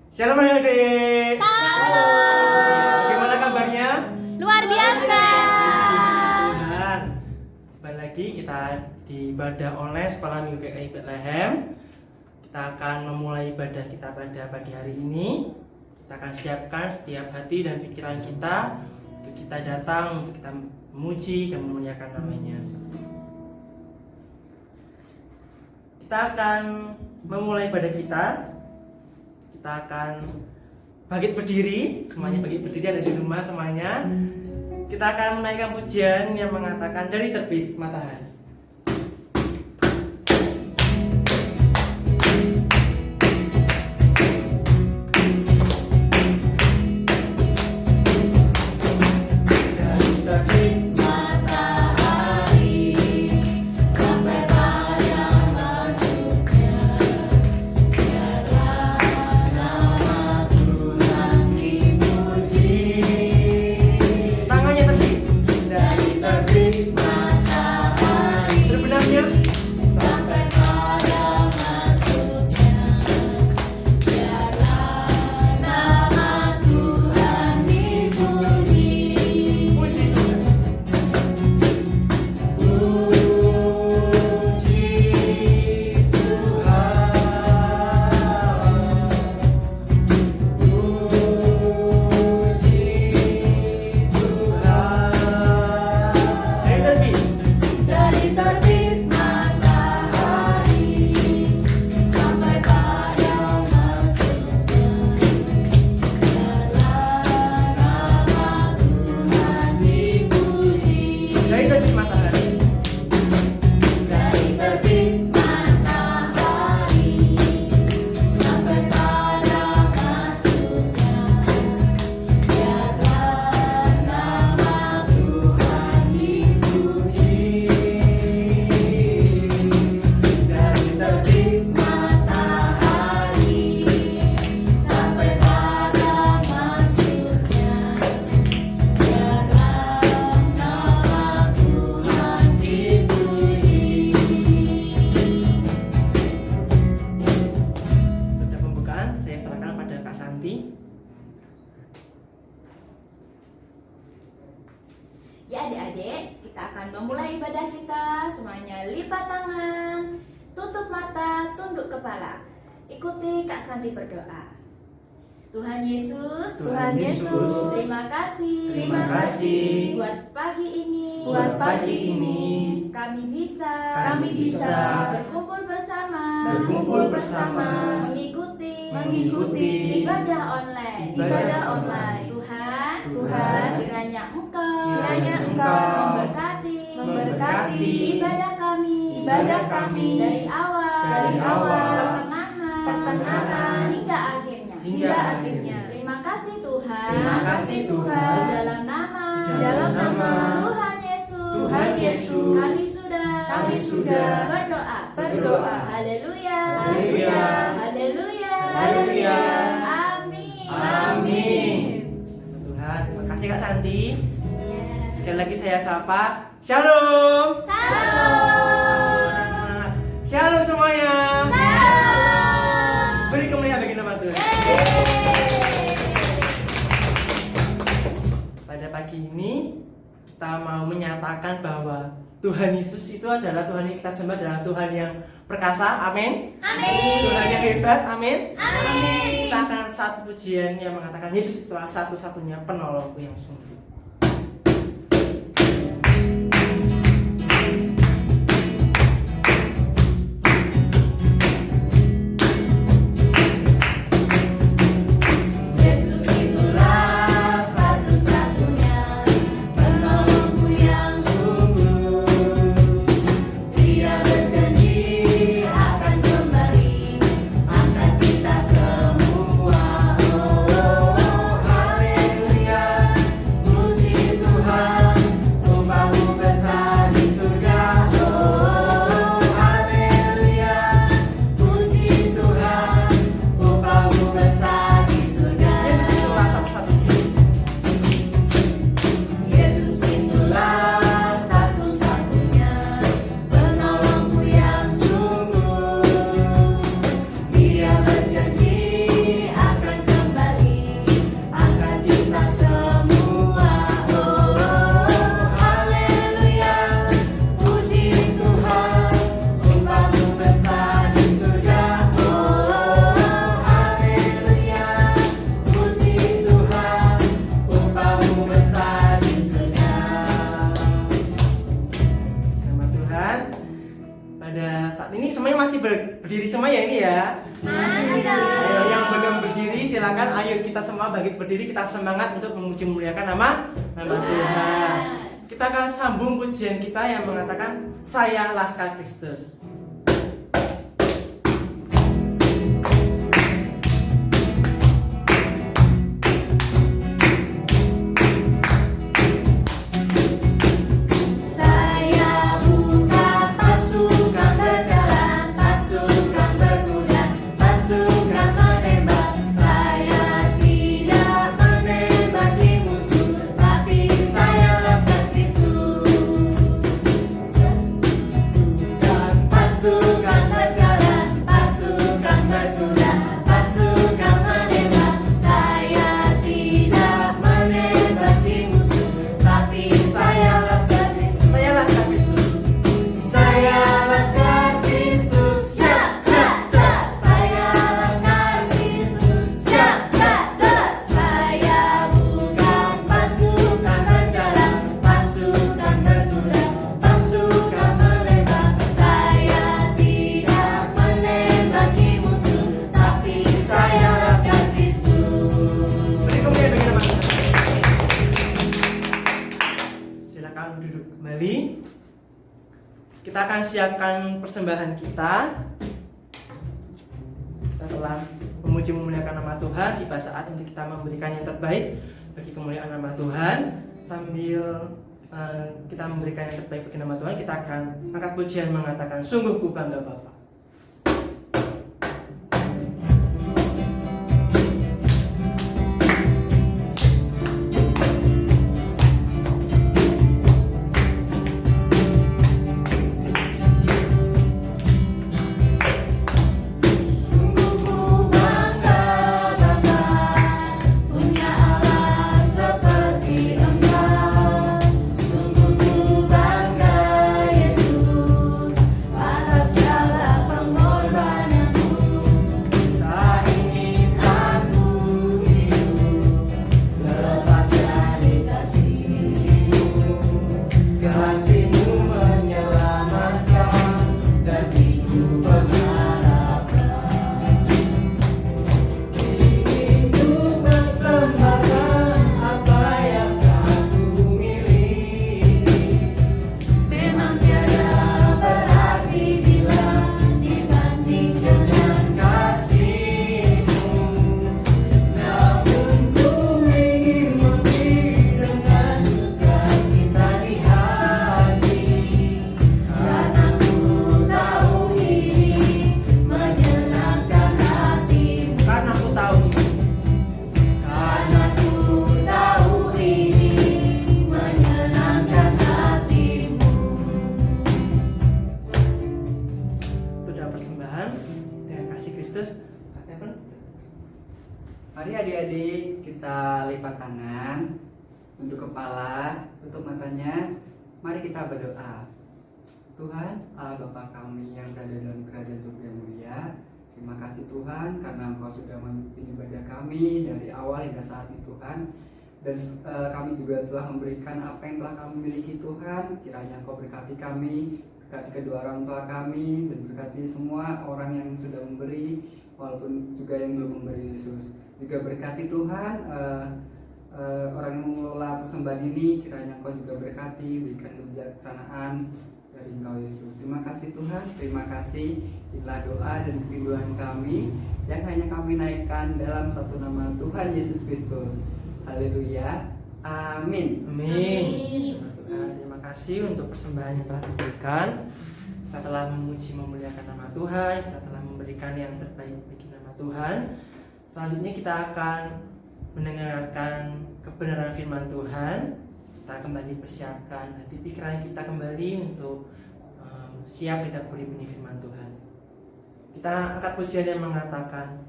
Shalom adik-adik. Salam. Bagaimana kabarnya? Luar biasa. Tuhan. Kembali lagi kita di ibadah online Sekolah Minggu GKI Bethlehem. Kita akan memulai ibadah kita pada pagi hari ini. Kita akan siapkan setiap hati dan pikiran kita untuk kita datang, untuk kita memuji dan memuliakan namanya. Kita akan memulai ibadah kita. Kita akan bangkit berdiri, semuanya bangkit berdiri, ada di rumah semuanya. Kita akan menaikkan pujian yang mengatakan dari terbit matahari. Ya adik-adik, kita akan memulai ibadah kita. Semuanya lipat tangan, tutup mata, tunduk kepala. Ikuti Kak Santi berdoa. Tuhan Yesus, terima kasih buat pagi ini, kami bisa berkumpul bersama, mengikuti ibadah online. Tuhan, kiranya Engkau memberkati ibadah kami dari awal, pertengahan hingga akhirnya. Terima kasih Tuhan. Di dalam nama Tuhan Yesus, kami sudah berdoa. Haleluya. Amin. Tuhan, terima kasih Kak Santi. Sekali lagi saya sapa. Shalom. Semangat. Shalom semuanya. Beri kemuliaan bagi nama Tuhan. Pada pagi ini kita mau menyatakan bahwa Tuhan Yesus itu adalah Tuhan yang kita sembah, adalah Tuhan yang perkasa. Amin. Tuhan yang hebat. Amin. Kita akan satu pujian yang mengatakan Yesus itulah satu-satunya penolongku yang sungguh. Puji silakan ayo kita semua bangkit berdiri, kita semangat untuk memuji memuliakan nama Tuhan. Kita akan sambung pujian kita yang mengatakan saya Laskar Kristus. Kita akan siapkan persembahan kita. Kita telah memuji memuliakan nama Tuhan. Tiba saat untuk kita memberikan yang terbaik bagi kemuliaan nama Tuhan. Sambil kita memberikan yang terbaik bagi nama Tuhan, kita akan angkat pujian mengatakan sungguh ku bangga Bapa. Mari adik-adik kita lipat tangan, tunduk kepala, tutup matanya. Mari kita berdoa. Tuhan, Allah Bapa kami yang berada dalam kerajaan surga yang mulia, terima kasih Tuhan karena Engkau sudah memimpin ibadah kami dari awal hingga saat ini Tuhan. Dan kami juga telah memberikan apa yang telah kami miliki Tuhan. Kiranya Engkau berkati kami, berkati kedua orang tua kami, dan berkati semua orang yang sudah memberi, walaupun juga yang belum memberi Yesus. Juga berkati Tuhan orang yang mengelola persembahan ini, kiranya Engkau juga berkati, berikan kebijaksanaan dari Engkau Yesus. Terima kasih Tuhan, terima kasih. Inilah doa dan kerinduan kami yang hanya kami naikkan dalam satu nama Tuhan Yesus Kristus. Haleluya, amin. Amin. Terima kasih untuk persembahan yang telah diberikan. Kita telah memuji memuliakan nama Tuhan, kita telah memberikan yang terbaik bagi nama Tuhan. Selanjutnya kita akan mendengarkan kebenaran firman Tuhan. Kita kembali persiapkan hati pikiran kita kembali untuk siap ditaburi benih firman Tuhan. Kita angkat pujian yang mengatakan,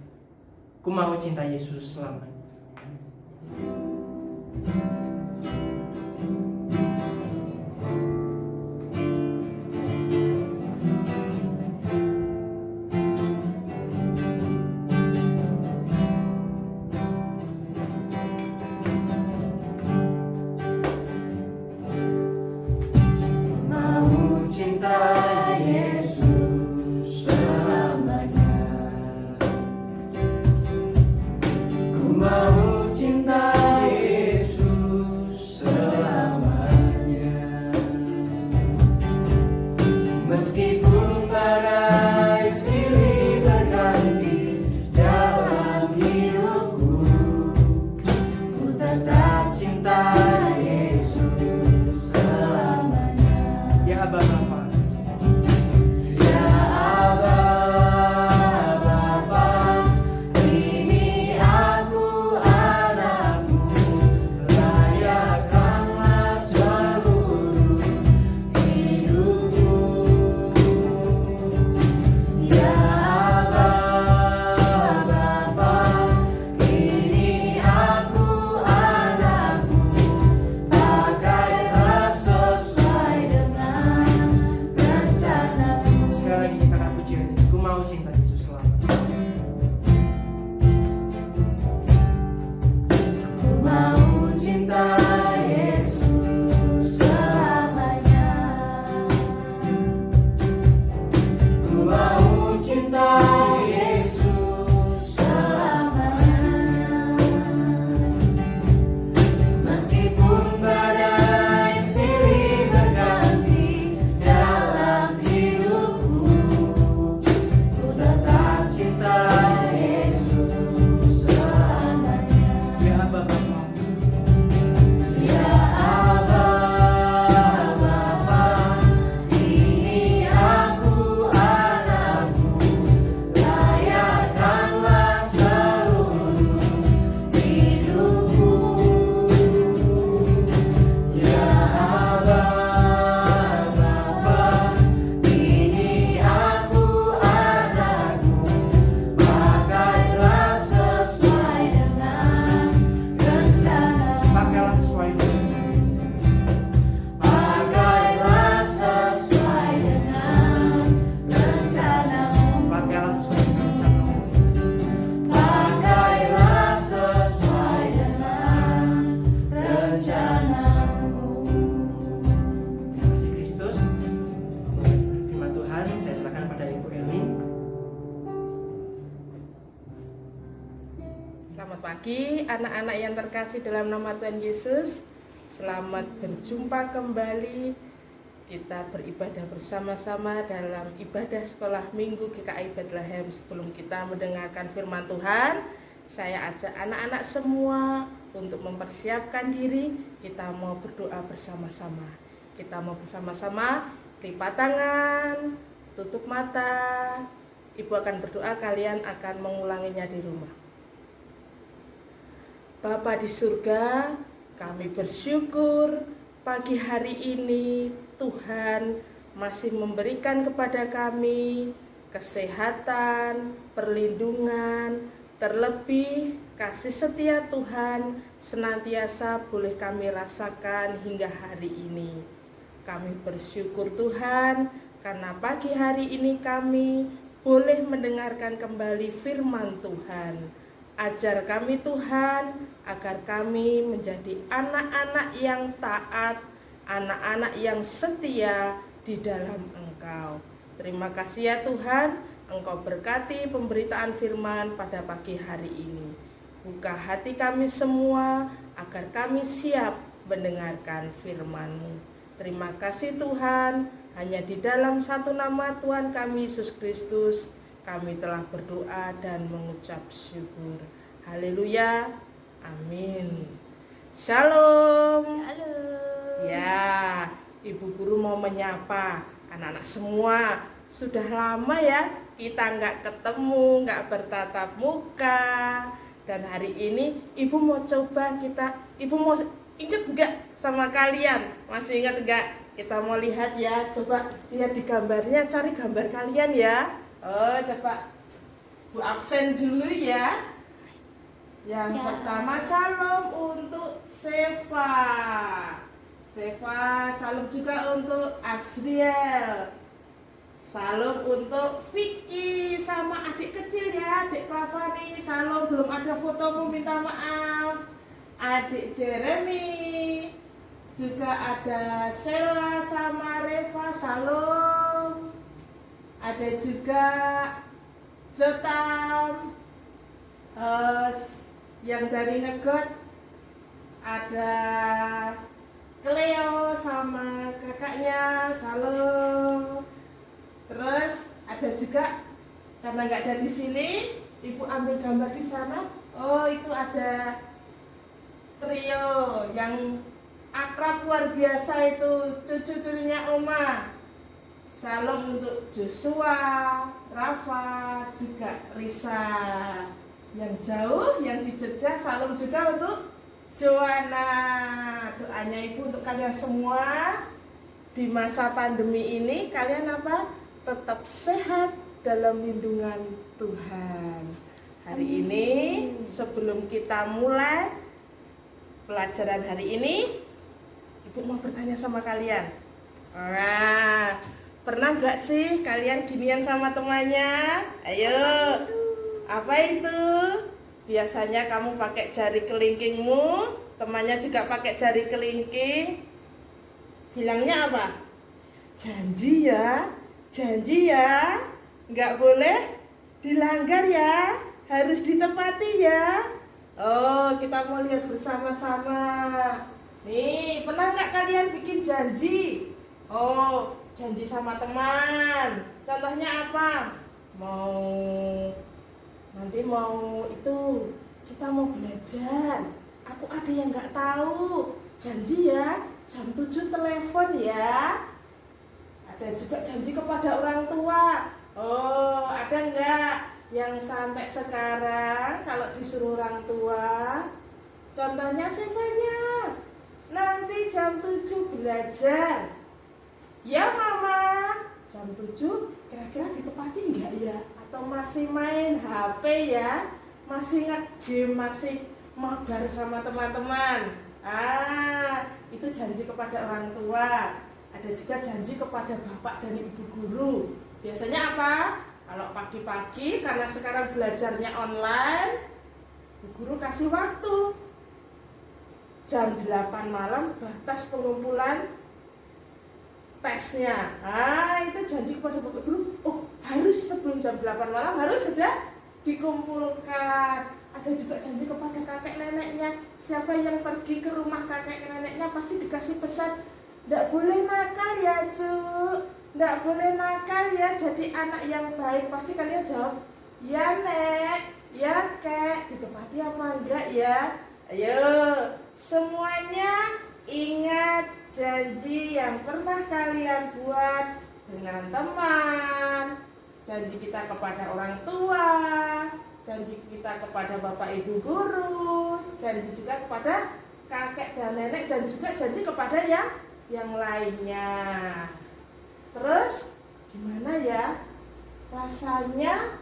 ku mau cinta Yesus selamanya. Ku Selamat pagi anak-anak yang terkasih dalam nama Tuhan Yesus. Selamat berjumpa kembali. Kita beribadah bersama-sama dalam ibadah sekolah minggu GKI Bethlehem. Sebelum kita mendengarkan firman Tuhan, saya ajak anak-anak semua untuk mempersiapkan diri. Kita mau berdoa bersama-sama. Kita mau bersama-sama lipat tangan, tutup mata. Ibu akan berdoa, kalian akan mengulanginya di rumah. Bapa di surga, kami bersyukur pagi hari ini Tuhan masih memberikan kepada kami kesehatan, perlindungan, terlebih kasih setia Tuhan senantiasa boleh kami rasakan hingga hari ini. Kami bersyukur Tuhan karena pagi hari ini kami boleh mendengarkan kembali firman Tuhan. Ajar kami Tuhan, agar kami menjadi anak-anak yang taat, anak-anak yang setia di dalam Engkau. Terima kasih ya Tuhan, Engkau berkati pemberitaan firman pada pagi hari ini. Buka hati kami semua, agar kami siap mendengarkan firman-Mu. Terima kasih Tuhan, hanya di dalam satu nama Tuhan kami Yesus Kristus, kami telah berdoa dan mengucap syukur. Haleluya. Amin. Shalom. Halo. Ya, Ibu Guru mau menyapa anak-anak semua. Sudah lama ya kita nggak ketemu, nggak bertatap muka. Dan hari ini Ibu mau coba Ibu mau ingat nggak sama kalian? Masih ingat nggak? Kita mau lihat ya, coba lihat di gambarnya, cari gambar kalian ya. Oh, coba Bu absen dulu ya. Yang pertama salam untuk Seva. Salam juga untuk Asriel. Salam untuk Vicky sama adik kecil ya, adik Clavani. Salam, belum ada fotomu, minta maaf. Adik Jeremy. Juga ada Sela sama Reva, salam. Ada juga Jotam, yang dari Ngegot, ada Cleo sama kakaknya, salam. Terus ada juga, karena nggak ada di sini, Ibu ambil gambar di sana. Oh, itu ada trio yang akrab luar biasa itu, cucu-cucunya Oma. Salam untuk Joshua, Rafa, juga Risa. Yang jauh, yang di Jogja, salam juga untuk Joanna. Doanya Ibu untuk kalian semua di masa pandemi ini, kalian apa? Tetap sehat dalam lindungan Tuhan. Hari ini sebelum kita mulai pelajaran hari ini, Ibu mau bertanya sama kalian. Pernah nggak sih kalian ginian sama temannya? Ayo, apa itu? Biasanya kamu pakai jari kelingkingmu, temannya juga pakai jari kelingking. Bilangnya apa? Janji ya, nggak boleh dilanggar ya, harus ditepati ya. Oh, kita mau lihat bersama-sama. Nih, pernah nggak kalian bikin janji? Oh, janji sama teman. Contohnya apa? Nanti kita mau belajar. Aku ada yang nggak tahu. Janji ya, jam 7 telepon ya. Ada juga janji kepada orang tua. Oh, ada nggak yang sampai sekarang kalau disuruh orang tua? Contohnya Sevanya, nanti jam 7 belajar. Ya Mama, jam 7 kira-kira ditepati enggak ya? Atau masih main HP ya? Masih nge-game, masih mabar sama teman-teman? Itu janji kepada orang tua. Ada juga janji kepada bapak dan ibu guru. Biasanya apa? Kalau pagi-pagi, karena sekarang belajarnya online, ibu guru kasih waktu jam 8 malam batas pengumpulan tesnya. Itu janji kepada bapak guru. Oh, harus sebelum jam 8 malam harus sudah dikumpulkan. ada juga janji kepada kakek neneknya. Siapa yang pergi ke rumah kakek neneknya pasti dikasih pesan, nggak boleh nakal ya Cuk, nggak boleh nakal ya, jadi anak yang baik. Pasti kalian jawab, ya Nek, ya Kek. Ditepati apa enggak ya? Ayo semuanya ingat janji yang pernah kalian buat dengan teman, janji kita kepada orang tua, janji kita kepada bapak ibu guru, janji juga kepada kakek dan nenek, dan juga janji kepada yang lainnya. Terus gimana ya rasanya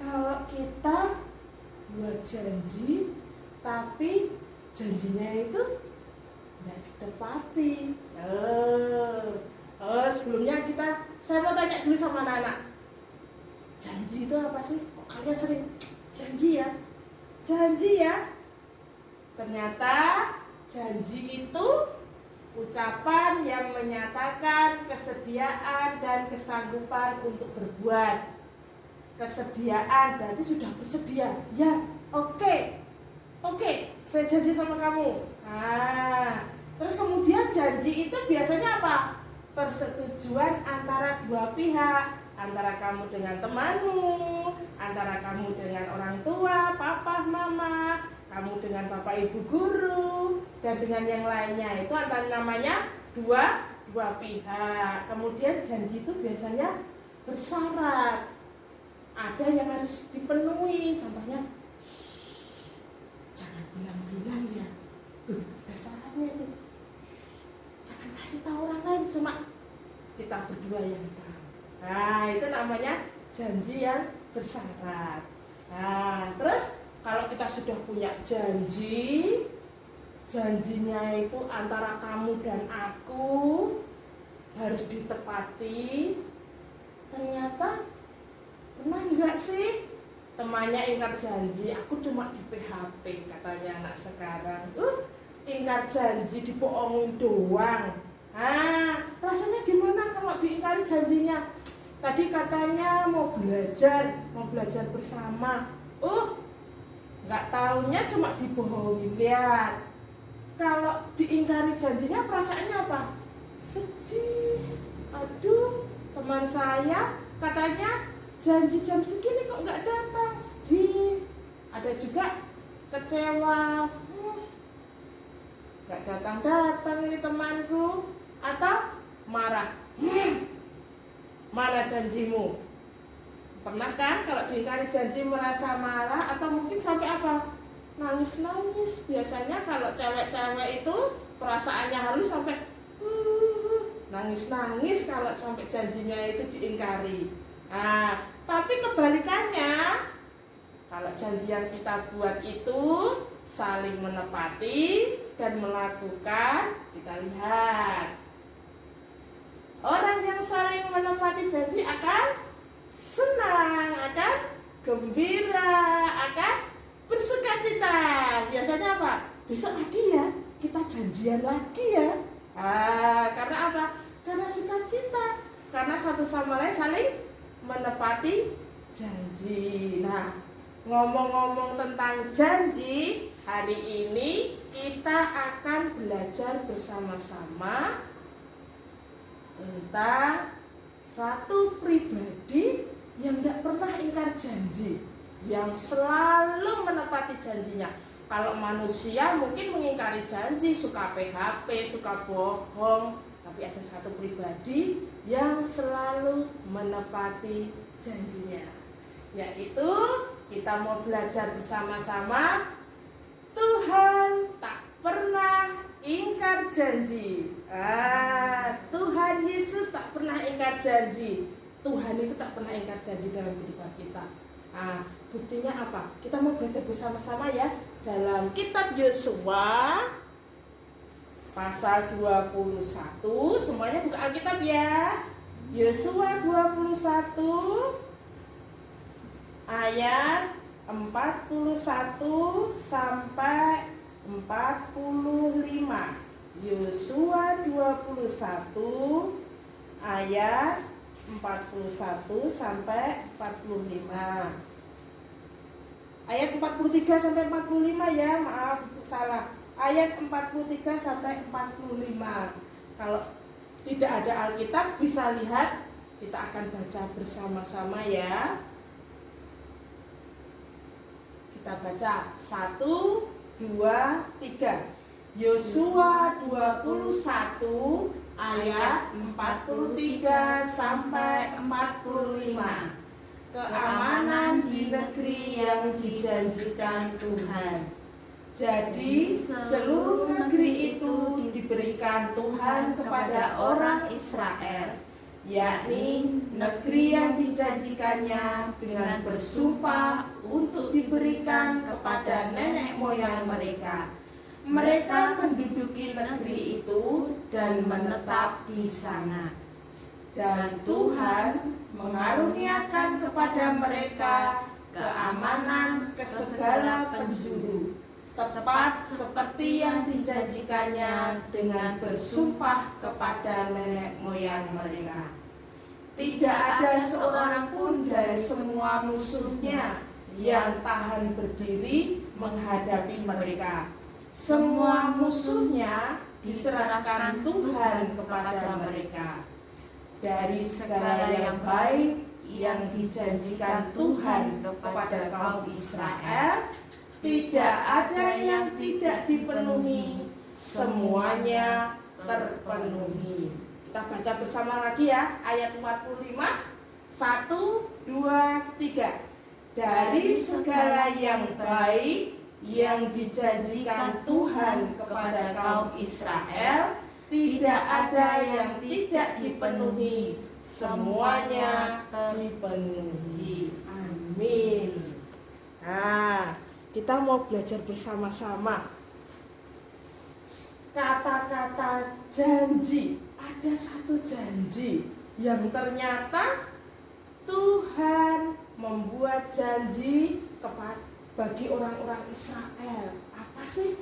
kalau kita buat janji tapi janjinya itu nggak ditepati? Sebelumnya saya mau tanya dulu sama anak-anak, janji itu apa sih? Kok kalian sering janji ya? Janji ya? Ternyata janji itu ucapan yang menyatakan kesediaan dan kesanggupan untuk berbuat. Kesediaan berarti sudah bersedia. Ya, oke, saya janji sama kamu. Terus kemudian janji itu biasanya apa? Persetujuan antara dua pihak, antara kamu dengan temanmu, antara kamu dengan orang tua, papa, mama, kamu dengan bapak ibu guru, dan dengan yang lainnya. Itu antara namanya dua pihak. Kemudian janji itu biasanya bersyarat, ada yang harus dipenuhi. Contohnya, jangan bilang-bilang ya, ada syaratnya itu. Jangan kasih tahu orang lain, cuma kita berdua yang tahu. Itu namanya janji yang bersyarat. Terus kalau kita sudah punya janji, janjinya itu antara kamu dan aku harus ditepati. Ternyata pernah enggak sih temannya ingkar janji? Aku cuma di PHP katanya anak sekarang. Ingkar janji dibohongin doang. Rasanya gimana kalau diingkari janjinya? Tadi katanya mau belajar bersama. Nggak taunya cuma dibohongin. Lihat, kalau diingkari janjinya perasaannya apa? Sedih. Aduh, teman saya katanya janji jam segini kok nggak datang. Sedih. Ada juga kecewa. Nggak datang ini temanku. Atau marah. Mana janjimu? Pernah kan kalau diingkari janji merasa marah, atau mungkin sampai apa? Nangis-nangis. Biasanya kalau cewek-cewek itu perasaannya halus sampai nangis-nangis kalau sampai janjinya itu diingkari. Tapi kebalikannya, kalau janji yang kita buat itu saling menepati dan melakukan, kita lihat. Orang yang saling menepati janji akan senang, akan gembira, akan bersukacita. Biasanya apa? Besok lagi ya, kita janjian lagi ya. Karena apa? Karena sukacita. Karena satu sama lain saling menepati janji. Nah, ngomong-ngomong tentang janji, hari ini kita akan belajar bersama-sama tentang satu pribadi yang tidak pernah ingkar janji, yang selalu menepati janjinya. Kalau manusia mungkin mengingkari janji, suka PHP, suka bohong, tapi ada satu pribadi yang selalu menepati janjinya, yaitu kita mau belajar bersama-sama. Tuhan tak pernah ingkar janji. Tuhan Yesus tak pernah ingkar janji. Tuhan itu tak pernah ingkar janji dalam kehidupan kita. Buktinya apa? Kita mau belajar bersama-sama ya dalam kitab Yosua pasal 21. Semuanya buka Alkitab ya. Yosua 21 ayat 41 sampai 45. Yosua 21 ayat 41 sampai 45. Ayat 43 sampai 45 ya, maaf salah. Ayat 43 sampai 45. Kalau tidak ada Alkitab bisa lihat, kita akan baca bersama-sama ya. Kita baca 1, 2, 3. Yosua 21 ayat 43 sampai 45. Keamanan di negeri yang dijanjikan Tuhan. Jadi seluruh negeri itu diberikan Tuhan kepada orang Israel, yakni negeri yang dijanjikannya dengan bersumpah untuk diberikan kepada nenek moyang mereka. Mereka menduduki negeri itu dan menetap di sana. Dan Tuhan mengaruniakan kepada mereka keamanan ke segala penjuru, tepat seperti yang dijanjikannya dengan bersumpah kepada nenek moyang mereka. Tidak ada seorang pun dari semua musuhnya yang tahan berdiri menghadapi mereka. Semua musuhnya diserahkan Tuhan kepada mereka. Dari segala yang baik yang dijanjikan Tuhan kepada kaum Israel, tidak ada yang tidak dipenuhi, semuanya terpenuhi. Kita baca bersama lagi ya, ayat 45. 1, 2, 3. Dari segala yang baik yang dijanjikan Tuhan kepada kaum Israel, tidak ada yang tidak dipenuhi, semuanya dipenuhi. Amin. Nah, kita mau belajar bersama-sama kata-kata janji. Ada satu janji yang ternyata Tuhan membuat janji bagi orang-orang Israel. Apa sih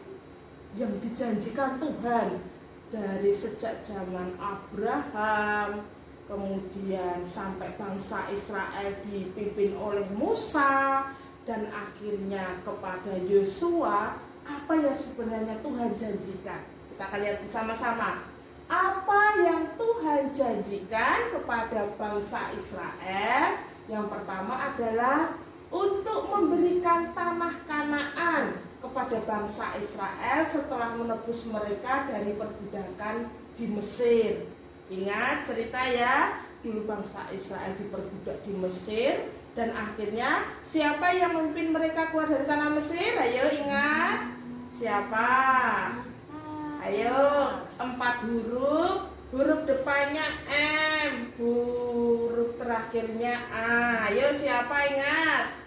yang dijanjikan Tuhan? Dari sejak zaman Abraham, kemudian sampai bangsa Israel dipimpin oleh Musa, dan akhirnya kepada Yosua. Apa yang sebenarnya Tuhan janjikan? Kita akan lihat bersama-sama. Apa yang Tuhan janjikan kepada bangsa Israel? Yang pertama adalah untuk memberikan tanah Kanaan kepada bangsa Israel setelah menebus mereka dari perbudakan di Mesir. Ingat cerita ya, dulu bangsa Israel diperbudak di Mesir, dan akhirnya siapa yang memimpin mereka keluar dari tanah Mesir? Ayo ingat, siapa? Ayo, 4 huruf, huruf depannya M, huruf terakhirnya A. Ayo siapa ingat?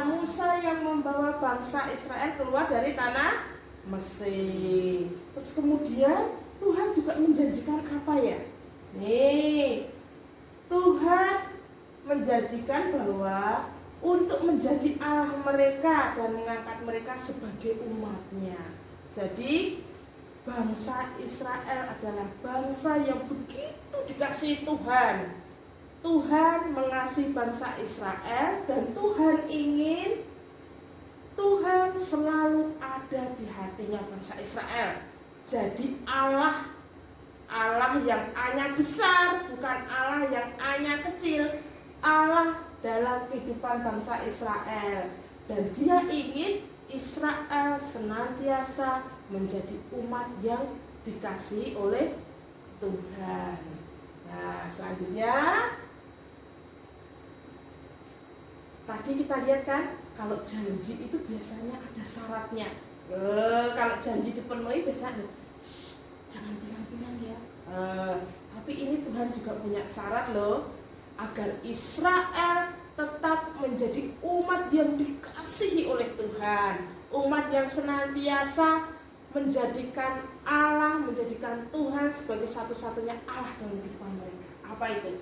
Musa yang membawa bangsa Israel keluar dari tanah Mesir. Terus kemudian Tuhan juga menjanjikan apa ya? Nih, Tuhan menjanjikan bahwa untuk menjadi Allah mereka dan mengangkat mereka sebagai umatnya. Jadi bangsa Israel adalah bangsa yang begitu dikasihi Tuhan. Tuhan mengasihi bangsa Israel, dan Tuhan ingin Tuhan selalu ada di hatinya bangsa Israel. Jadi Allah yang A-nya besar, bukan Allah yang A-nya kecil. Allah dalam kehidupan bangsa Israel, dan Dia ingin Israel senantiasa menjadi umat yang dikasihi oleh Tuhan. Nah, selanjutnya tadi kita lihat kan, kalau janji itu biasanya ada syaratnya. Kalau janji dipenuhi biasanya jangan bilang-bilang ya. Tapi ini Tuhan juga punya syarat loh, agar Israel tetap menjadi umat yang dikasihi oleh Tuhan, umat yang senantiasa menjadikan Allah, menjadikan Tuhan sebagai satu-satunya Allah dalam kehidupan mereka. Apa itu?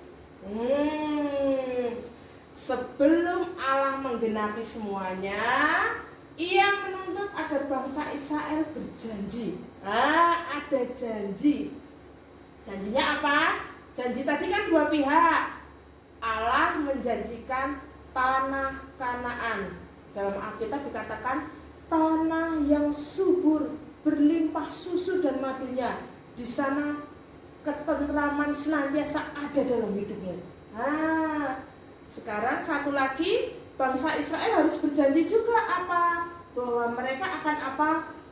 Sebelum Allah menggenapi semuanya, Ia menuntut agar bangsa Israel berjanji. Ada janji. Janjinya apa? Janji tadi kan dua pihak. Allah menjanjikan tanah Kanaan. Dalam Alkitab dikatakan tanah yang subur, berlimpah susu dan madunya. Di sana ketentraman senantiasa ada dalam hidupmu. Nah, sekarang satu lagi, bangsa Israel harus berjanji juga apa? Bahwa mereka akan apa?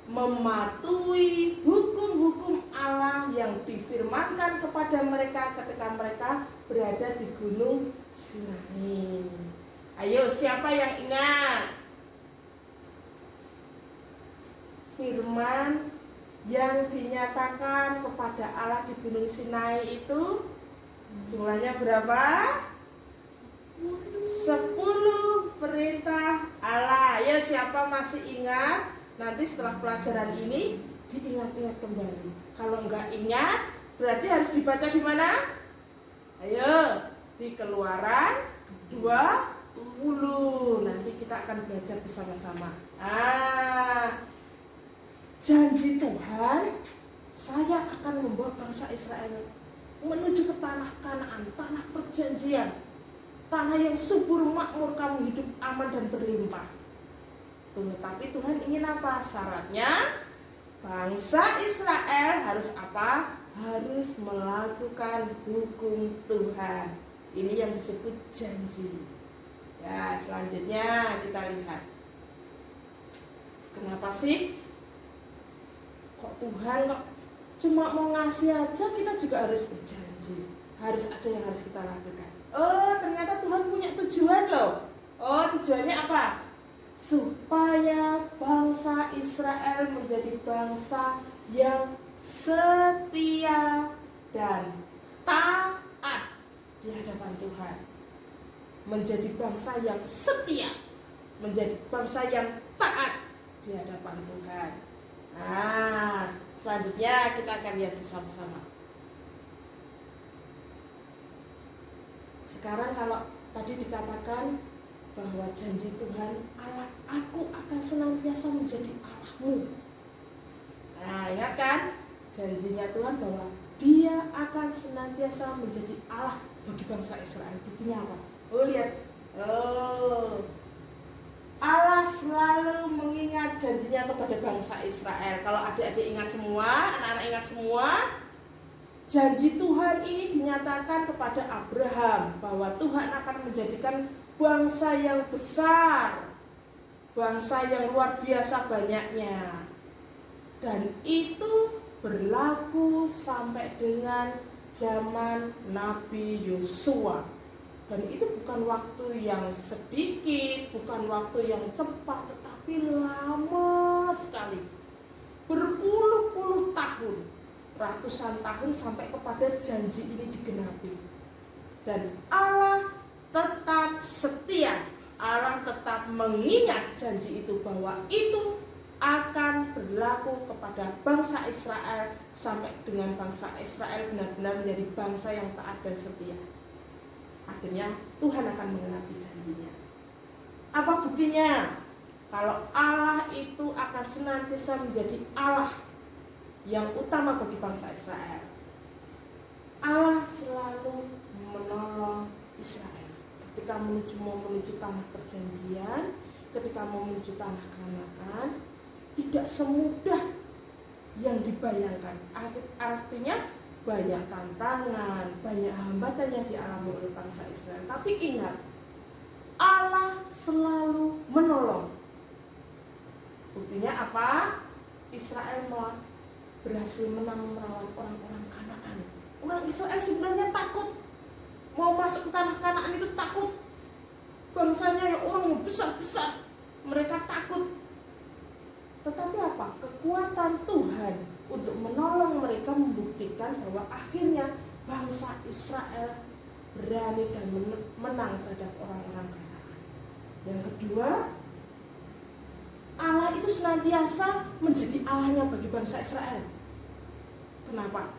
Mematuhi hukum-hukum Allah yang difirmankan kepada mereka ketika mereka berada di Gunung Sinai. Ayo, siapa yang ingat firman yang dinyatakan kepada Allah di Gunung Sinai itu jumlahnya berapa? 10 perintah Allah. Ayo, siapa masih ingat? Nanti setelah pelajaran ini diingat-ingat kembali. Kalau enggak ingat, berarti harus dibaca di mana? Ayo, di Keluaran 20. Nanti kita akan belajar bersama-sama. Janji Tuhan, saya akan membawa bangsa Israel menuju ke tanah Kanaan, tanah perjanjian, tanah yang subur makmur, kamu hidup aman dan berlimpah. Tapi Tuhan ingin apa? Syaratnya bangsa Israel harus apa? Harus melakukan hukum Tuhan. Ini yang disebut janji. Ya, selanjutnya kita lihat. Kenapa sih? Kok Tuhan kok cuma mau ngasih aja, kita juga harus berjanji. Harus ada yang harus kita lakukan. Oh, ternyata Tuhan punya tujuan loh. Oh, tujuannya apa? Supaya bangsa Israel menjadi bangsa yang setia dan taat di hadapan Tuhan. Menjadi bangsa yang setia, menjadi bangsa yang taat di hadapan Tuhan. Nah, selanjutnya kita akan lihat bersama-sama. Sekarang kalau tadi dikatakan bahwa janji Tuhan Allah, aku akan senantiasa menjadi Allahmu. Nah, ingat kan? Janjinya Tuhan bahwa Dia akan senantiasa menjadi Allah bagi bangsa Israel. Buktinya apa? Oh, lihat. Oh, Allah selalu mengingat janjinya kepada bangsa Israel. Kalau adik-adik ingat semua, anak-anak ingat semua, janji Tuhan ini dinyatakan kepada Abraham bahwa Tuhan akan menjadikan bangsa yang besar, bangsa yang luar biasa banyaknya. Dan itu berlaku sampai dengan zaman Nabi Yosua. Dan itu bukan waktu yang sedikit, bukan waktu yang cepat, tetapi lama sekali. Berpuluh-puluh tahun, ratusan tahun sampai kepada janji ini digenapi. Dan Allah tetap setia, Allah tetap mengingat janji itu bahwa itu akan berlaku kepada bangsa Israel sampai dengan bangsa Israel benar-benar menjadi bangsa yang taat dan setia. Akhirnya Tuhan akan mengenapi janjinya. Apa buktinya? Kalau Allah itu akan senantiasa menjadi Allah yang utama bagi bangsa Israel. Allah selalu menolong Israel. Ketika mau menuju tanah perjanjian, ketika mau menuju tanah Kanaan, tidak semudah yang dibayangkan. Artinya banyak tantangan, banyak hambatan yang dialami oleh bangsa Israel. Tapi ingat, Allah selalu menolong. Buktinya apa? Israel berhasil menang melawan orang-orang Kanaan. Orang Israel sebenarnya takut. Mau masuk ke tanah Kanaan itu takut. Bangsanya yang orang yang besar-besar, mereka takut. Tetapi apa? Kekuatan Tuhan untuk menolong mereka membuktikan bahwa akhirnya bangsa Israel berani dan menang terhadap orang-orang Kanaan. Yang kedua, Allah itu senantiasa menjadi Allahnya bagi bangsa Israel. Kenapa?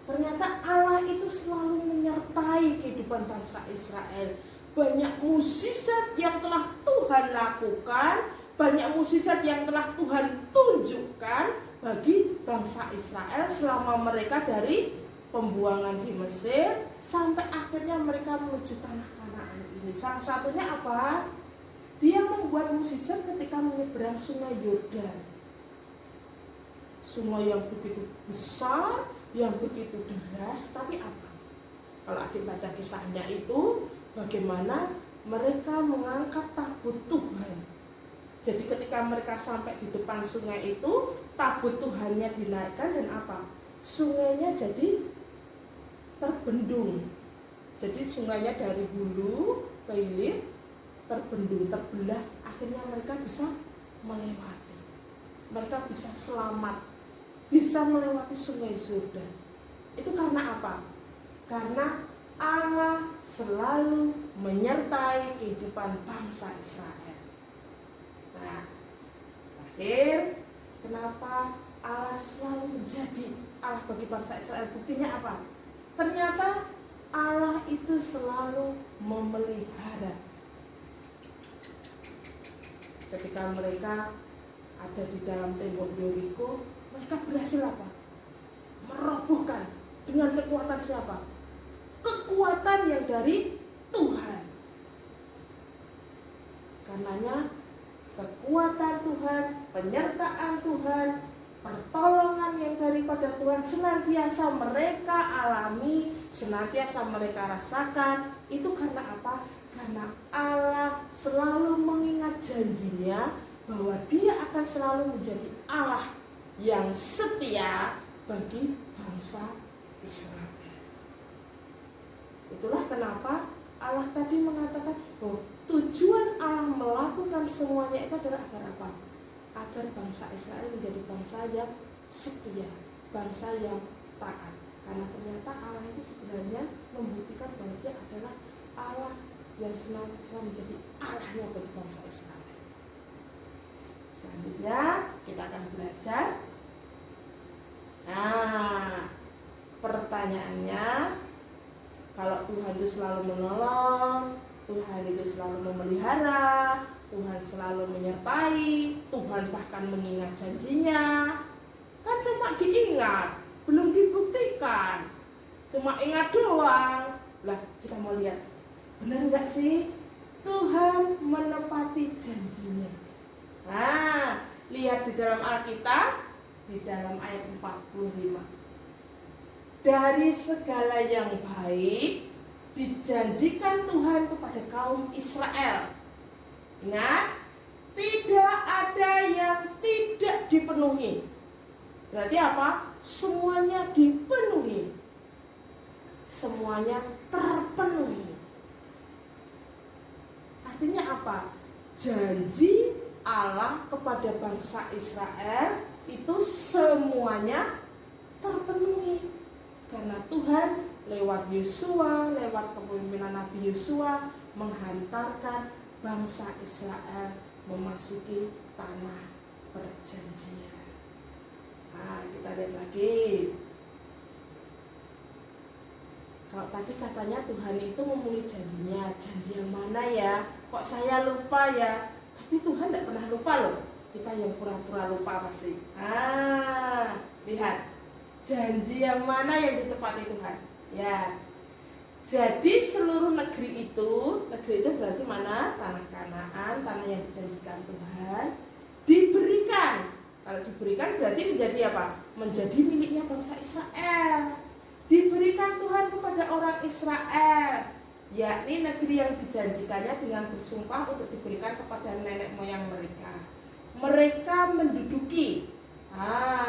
Ternyata Allah itu selalu menyertai kehidupan bangsa Israel. Banyak mukjizat yang telah Tuhan lakukan, banyak mukjizat yang telah Tuhan tunjukkan bagi bangsa Israel selama mereka dari pembuangan di Mesir sampai akhirnya mereka menuju tanah Kanaan ini. Salah satunya apa? Dia membuat mukjizat ketika menyeberang sungai Yordan. Sungai yang begitu besar, yang begitu deras, tapi apa? Kalau adik baca kisahnya itu, bagaimana mereka mengangkat tabut Tuhan. Jadi ketika mereka sampai di depan sungai itu, tabut Tuhannya dinaikkan dan apa? Sungainya jadi terbendung. Jadi sungainya dari hulu ke hilir terbendung, terbelah. Akhirnya mereka bisa melewati. Mereka bisa selamat, bisa melewati sungai Yordan. Itu karena apa? Karena Allah selalu menyertai kehidupan bangsa Israel. Nah, akhir kenapa Allah selalu menjadi Allah bagi bangsa Israel? Buktinya apa? Ternyata Allah itu selalu memelihara. Ketika mereka ada di dalam tembok Yeriko, mereka berhasil apa? Merobohkan. Dengan kekuatan siapa? Kekuatan yang dari Tuhan. Karenanya kekuatan Tuhan, penyertaan Tuhan, pertolongan yang daripada Tuhan senantiasa mereka alami, senantiasa mereka rasakan. Itu karena apa? Karena Allah selalu mengingat janjinya bahwa Dia akan selalu menjadi Allah yang setia bagi bangsa Israel. Itulah kenapa Allah tadi mengatakan bahwa tujuan Allah melakukan semuanya itu adalah agar apa? Agar bangsa Israel menjadi bangsa yang setia, bangsa yang taat. Karena ternyata Allah itu sebenarnya membuktikan bahwa Dia adalah Allah yang senantiasa menjadi Allahnya bagi bangsa Israel. Selanjutnya kita akan belajar. Nah, pertanyaannya, kalau Tuhan itu selalu menolong, Tuhan itu selalu memelihara, Tuhan selalu menyertai, Tuhan bahkan mengingat janjinya, kan cuma diingat, belum dibuktikan, cuma ingat doang. Lah, kita mau lihat, benar nggak sih Tuhan menepati janjinya? Nah, lihat di dalam Alkitab, di dalam ayat 45. Dari segala yang baik dijanjikan Tuhan kepada kaum Israel. Ingat, tidak ada yang tidak dipenuhi. Berarti apa? Semuanya dipenuhi. Semuanya terpenuhi. Artinya apa? Janji Allah kepada bangsa Israel itu semuanya terpenuhi. Karena Tuhan lewat Yosua, lewat kepemimpinan Nabi Yosua menghantarkan bangsa Israel memasuki tanah perjanjian. Nah, kita lihat lagi. Kalau tadi katanya Tuhan itu memenuhi janjinya. Janji yang mana ya? Kok saya lupa ya? Tapi Tuhan tidak pernah lupa loh. Kita yang pura-pura lupa pasti. Lihat. Janji yang mana yang ditepati Tuhan? Ya. Jadi seluruh negeri itu berarti mana? Tanah Kanaan, tanah yang dijanjikan Tuhan, diberikan. Kalau diberikan berarti menjadi apa? Menjadi miliknya bangsa Israel. Diberikan Tuhan kepada orang Israel, yakni negeri yang dijanjikannya dengan bersumpah untuk diberikan kepada nenek moyang mereka. Mereka menduduki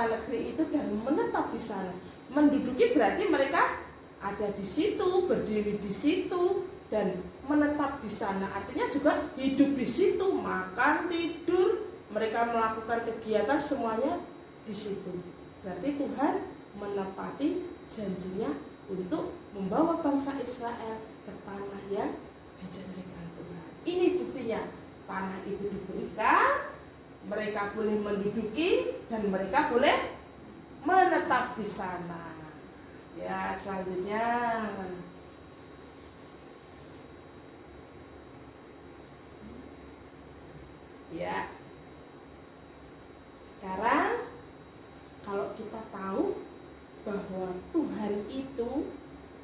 negeri itu dan menetap di sana. Menduduki berarti mereka ada di situ, berdiri di situ dan menetap di sana. Artinya juga hidup di situ, makan, tidur, mereka melakukan kegiatan semuanya di situ. Berarti Tuhan menepati janjinya untuk membawa bangsa Israel ke tanah yang dijanjikan Tuhan. Ini buktinya, tanah itu diberikan, mereka boleh menduduki dan mereka boleh menetap di sana. Ya, selanjutnya ya. Sekarang kalau kita tahu bahwa Tuhan itu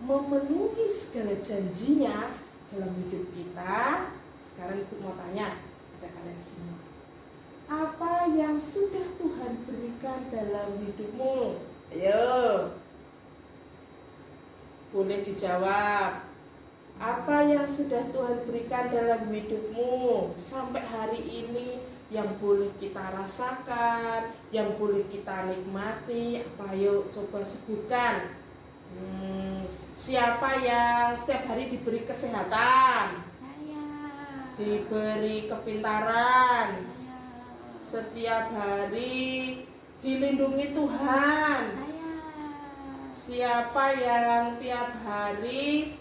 memenuhi segala janjinya, dalam hidup kita. Sekarang Ibu mau tanya pada kalian semua, apa yang sudah Tuhan berikan dalam hidupmu? Ayo, boleh dijawab. Apa yang sudah Tuhan berikan dalam hidupmu sampai hari ini, yang boleh kita rasakan, yang boleh kita nikmati? Apa? Ayo coba sebutkan. Siapa yang setiap hari diberi kesehatan, Saya. diberi kepintaran, Saya. setiap hari dilindungi Tuhan? Saya. Siapa yang tiap hari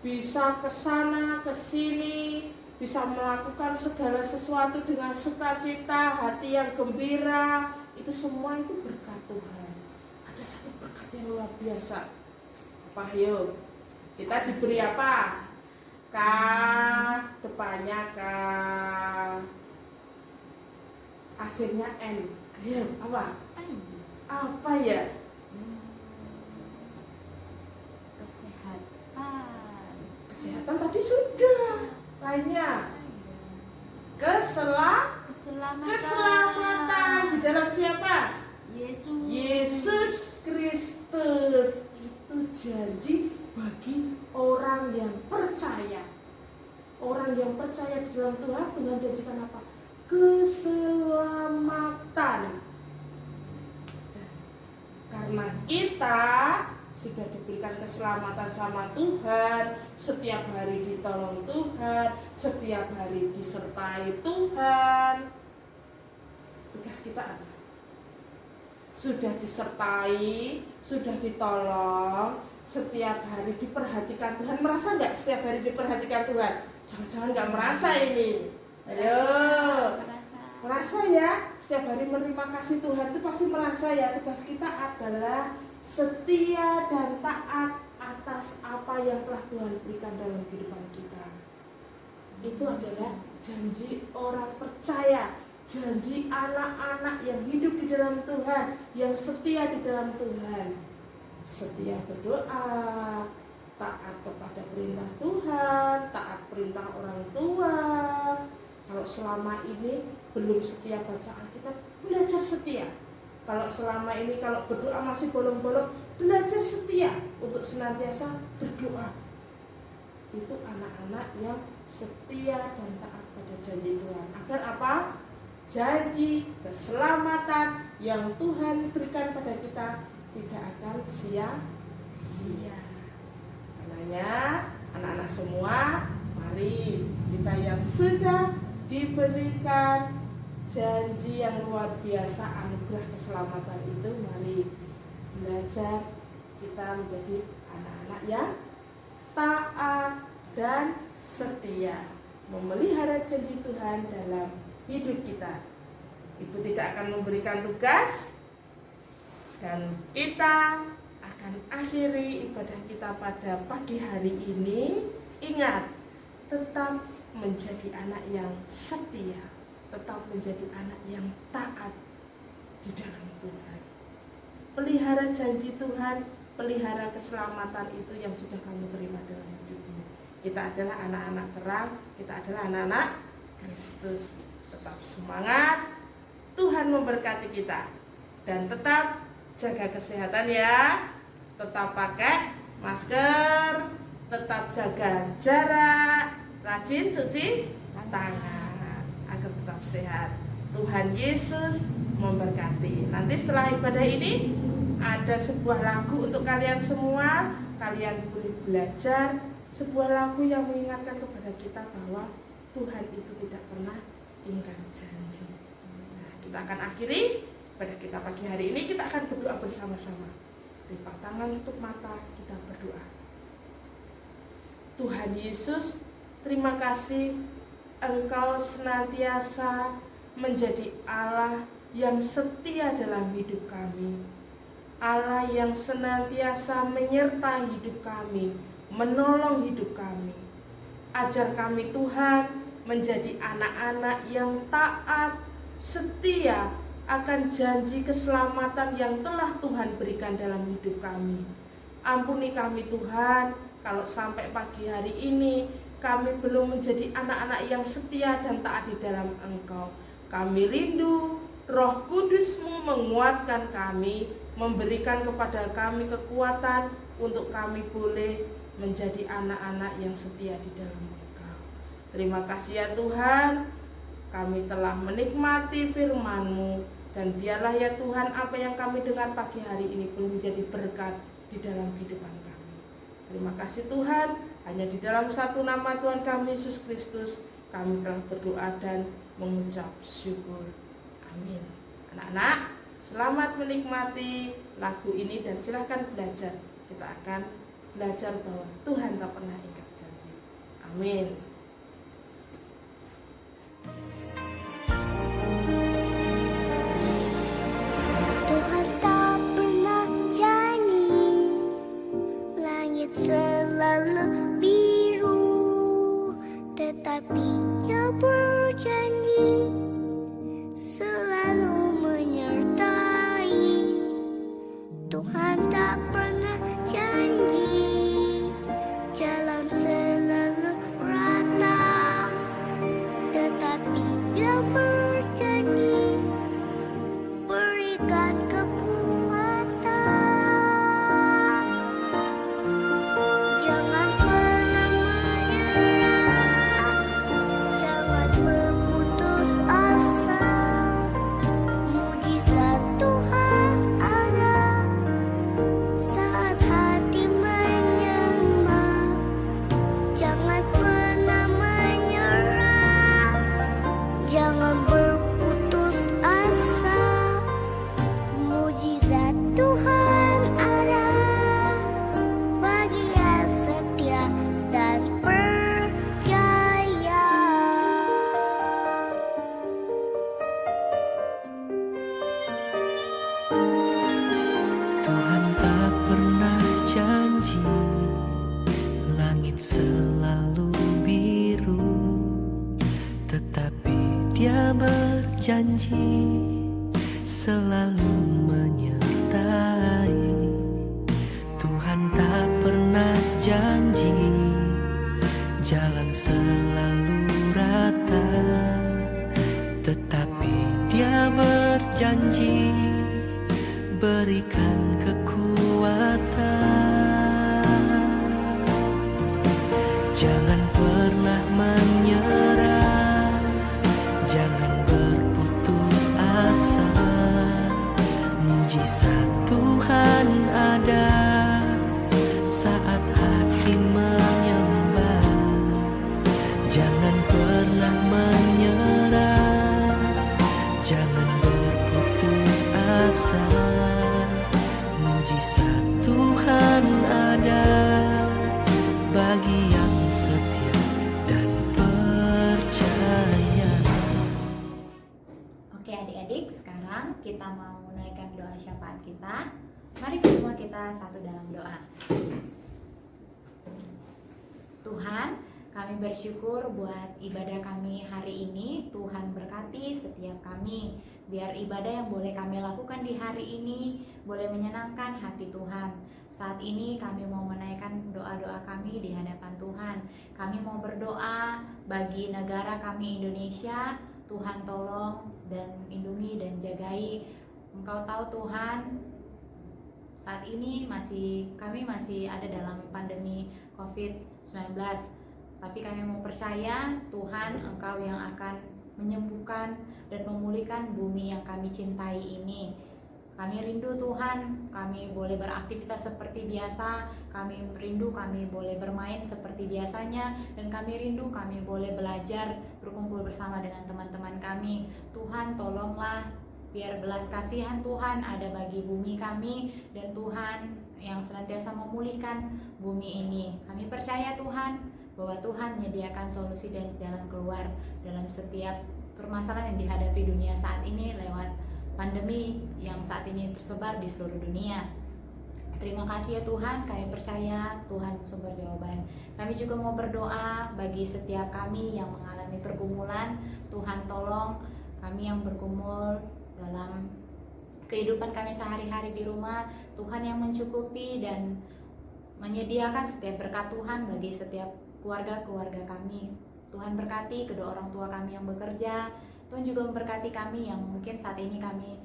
bisa ke sana ke sini, bisa melakukan segala sesuatu dengan sukacita, hati yang gembira? Itu semua itu berkat Tuhan. Ada satu berkat yang luar biasa. Apa? Ayo, kita diberi apa? K, depannya K, akhirnya N. Ayo, apa? Ayo. Apa ya? Kesehatan. Kesehatan tadi sudah. Lainnya keselamatan. Di dalam siapa? Yesus. Yesus Kristus. Itu janji bagi orang yang percaya. Orang yang percaya di dalam Tuhan, Tuhan janjikan apa? Keselamatan. Karena kita sudah diberikan keselamatan sama Tuhan, setiap hari ditolong Tuhan, setiap hari disertai Tuhan. Tugas kita apa? Sudah disertai, sudah ditolong, setiap hari diperhatikan Tuhan. Merasa nggak setiap hari diperhatikan Tuhan? Jangan-jangan nggak merasa ini. Ayo, merasa ya. Setiap hari menerima kasih Tuhan itu pasti merasa ya. Tugas kita adalah setia dan taat atas apa yang telah Tuhan berikan dalam kehidupan kita. Itu adalah janji orang percaya, janji anak-anak yang hidup di dalam Tuhan, yang setia di dalam Tuhan. Setia berdoa, taat kepada perintah Tuhan, taat perintah orang tua. Kalau selama ini belum setia baca Alkitab, belajar setia. Kalau selama ini kalau berdoa masih bolong-bolong, belajar setia untuk senantiasa berdoa. Itu anak-anak yang setia dan taat pada janji Tuhan. Agar apa? Janji keselamatan yang Tuhan berikan pada kita tidak akan sia-sia. Makanya anak-anak semua, mari kita yang sudah diberikan janji yang luar biasa, anugerah keselamatan itu, mari belajar kita menjadi anak-anak yang taat dan setia, memelihara janji Tuhan dalam hidup kita. Ibu tidak akan memberikan tugas, dan kita akan akhiri ibadah kita pada pagi hari ini. Ingat, tetap menjadi anak yang setia, tetap menjadi anak yang taat di dalam Tuhan. Pelihara janji Tuhan, pelihara keselamatan itu yang sudah kamu terima dalam hidupmu. Kita adalah anak-anak terang, kita adalah anak-anak Kristus. Tetap semangat, Tuhan memberkati kita. Dan tetap jaga kesehatan ya, tetap pakai masker, tetap jaga jarak, rajin cuci tangan agar tetap sehat. Tuhan Yesus memberkati. Nanti setelah ibadah ini ada sebuah lagu untuk kalian semua. Kalian boleh belajar sebuah lagu yang mengingatkan kepada kita bahwa Tuhan itu tidak pernah ingkar janji. Nah, kita akan akhiri pada kita pagi hari ini. Kita akan berdoa bersama-sama. Lipat tangan, tutup mata, kita berdoa. Tuhan Yesus, terima kasih Engkau senantiasa menjadi Allah yang setia dalam hidup kami, Allah yang senantiasa menyertai hidup kami, menolong hidup kami. Ajar kami Tuhan menjadi anak-anak yang taat, setia akan janji keselamatan yang telah Tuhan berikan dalam hidup kami. Ampuni kami Tuhan, kalau sampai pagi hari ini kami belum menjadi anak-anak yang setia dan taat di dalam Engkau. Kami rindu Roh Kudus-Mu menguatkan kami, memberikan kepada kami kekuatan untuk kami boleh menjadi anak-anak yang setia di dalam Engkau. Terima kasih ya Tuhan, kami telah menikmati firman-Mu, dan biarlah ya Tuhan apa yang kami dengar pagi hari ini boleh menjadi berkat di dalam kehidupan kami. Terima kasih Tuhan, hanya di dalam satu nama Tuhan kami Yesus Kristus kami telah berdoa dan mengucap syukur. Amin. Anak-anak, selamat menikmati lagu ini dan silahkan belajar. Kita akan belajar bahwa Tuhan tak pernah ingkar janji. Amin. Tuhan tak pernah janji, langit selalu biru, tetapi Dia berjanji selalu menyertai. Tuhan tak pernah janji jalan selalu rata, tetapi Dia berjanji berikan kekuatan. Jangan pernah menyerah, jangan berputus asa. Mujizat Tuhan ada saat hati menyembah. Jangan pernah menyerah, jangan berputus asa. Mujizat Tuhan ada bagi yang setia dan percaya. Tuhan tak pernah janji langit selalu biru, tetapi Dia berjanji selalu menyertai. Tuhan tak pernah janji jalan selalu rata, tetapi Dia berjanji berikan kekuatan. Jangan pernah menyerah, jangan berputus asa. Mujizat Tuhan ada saat hati menyembah. Jangan pernah menyerah, jangan berputus asa. Mujizat Tuhan ada bagi yang setia dan percaya. Oke adik-adik, sekarang kita mau menaikkan doa syafaat kita. Mari semua kita satu dalam doa. Tuhan, kami bersyukur buat ibadah kami hari ini. Tuhan berkati setiap kami. Biar ibadah yang boleh kami lakukan di hari ini boleh menyenangkan hati Tuhan. Saat ini kami mau menaikkan doa-doa kami di hadapan Tuhan. Kami mau berdoa bagi negara kami Indonesia. Tuhan tolong dan lindungi dan jagai. Engkau tahu Tuhan, saat ini kami masih ada dalam pandemi COVID-19. Tapi kami mau percaya Tuhan, Engkau yang akan menyembuhkan dan memulihkan bumi yang kami cintai ini. Kami rindu Tuhan, kami boleh beraktivitas seperti biasa. Kami rindu kami boleh bermain seperti biasanya. Dan kami rindu kami boleh belajar, berkumpul bersama dengan teman-teman kami. Tuhan tolonglah, biar belas kasihan Tuhan ada bagi bumi kami. Dan Tuhan yang senantiasa memulihkan bumi ini. Kami percaya Tuhan, bahwa Tuhan menyediakan solusi dan jalan keluar dalam setiap permasalahan yang dihadapi dunia saat ini lewat pandemi yang saat ini tersebar di seluruh dunia. Terima kasih ya Tuhan, kami percaya Tuhan sumber jawaban. Kami juga mau berdoa bagi setiap kami yang mengalami pergumulan. Tuhan tolong kami yang bergumul dalam kehidupan kami sehari-hari di rumah. Tuhan yang mencukupi dan menyediakan setiap berkat Tuhan bagi setiap keluarga-keluarga kami. Tuhan berkati kedua orang tua kami yang bekerja. Tuhan juga memberkati kami yang mungkin saat ini kami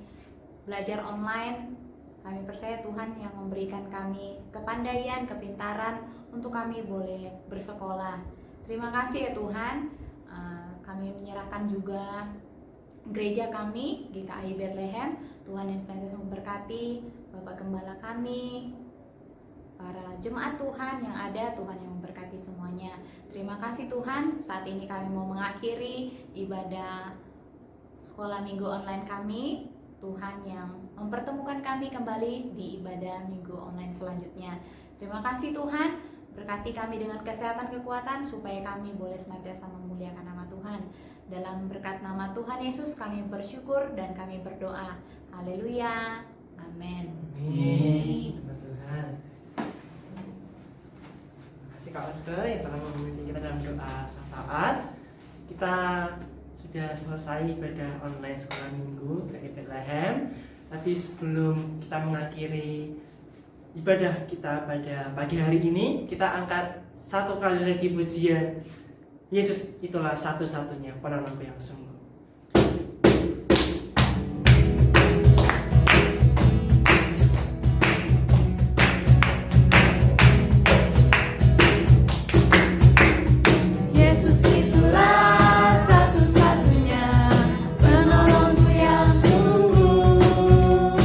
belajar online. Kami percaya Tuhan yang memberikan kami kepandaian, kepintaran untuk kami boleh bersekolah. Terima kasih ya Tuhan. Kami menyerahkan juga gereja kami, GKI Bethlehem. Tuhan yang senantiasa memberkati Bapak Gembala kami, para jemaat Tuhan yang ada, Tuhan yang memberkati semuanya. Terima kasih Tuhan. Saat ini kami mau mengakhiri ibadah sekolah minggu online kami. Tuhan yang mempertemukan kami kembali di ibadah minggu online selanjutnya. Terima kasih Tuhan, berkati kami dengan kesehatan kekuatan supaya kami boleh senantiasa memuliakan nama Tuhan. Dalam berkat nama Tuhan Yesus kami bersyukur dan kami berdoa. Haleluya. Amin. Amin. Tuhan. Terima kasih Kak Oske yang telah memimpin kita dalam doa syafaat. Kita sudah selesai ibadah online sekolah minggu GKI Bethlehem. Tapi sebelum kita mengakhiri ibadah kita pada pagi hari ini, kita angkat satu kali lagi pujian. Yesus itulah satu-satunya penolongku yang sungguh. Yesus itulah satu-satunya penolongku yang sungguh.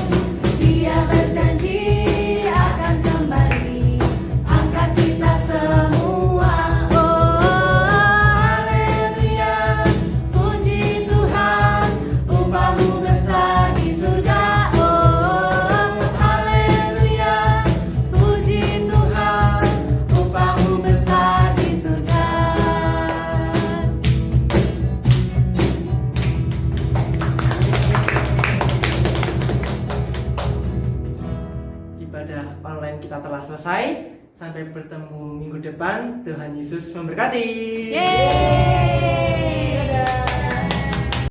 Dia berjanji akan kembali angkat kita semua. Oh haleluya, puji Tuhan, upahmu besar di surga. Oh haleluya, puji Tuhan, upahmu besar di surga. Ibadah online kita telah selesai. Sampai bertemu minggu depan. Tuhan Yesus memberkati. Yeay.